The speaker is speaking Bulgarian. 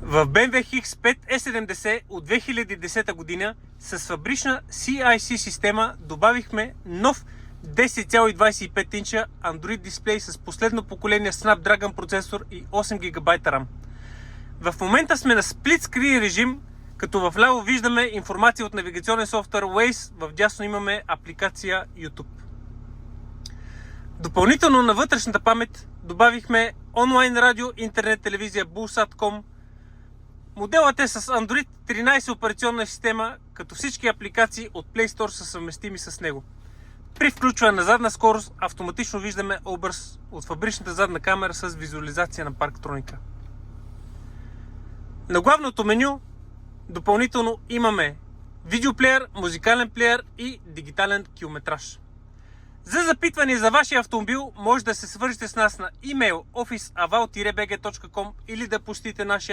В BMW X5 E70 от 2010 година с фабрична CIC система добавихме нов 10,25 инча Android дисплей с последно поколение Snapdragon процесор и 8 ГБ RAM. В момента сме на сплит скрин режим, като в ляво виждаме информация от навигационен софтуер Waze, в дясно имаме апликация YouTube. Допълнително на вътрешната памет добавихме онлайн радио, интернет телевизия Bulsat.com. Моделът е с Android 13 операционна система, като всички апликации от Play Store са съвместими с него. При включване на задна скорост автоматично виждаме образ от фабричната задна камера с визуализация на парктроника. На главното меню допълнително имаме видеоплеер, музикален плеер и дигитален километраж. За запитване за вашия автомобил може да се свържете с нас на имейл office@aval-bg.com или да посетите нашия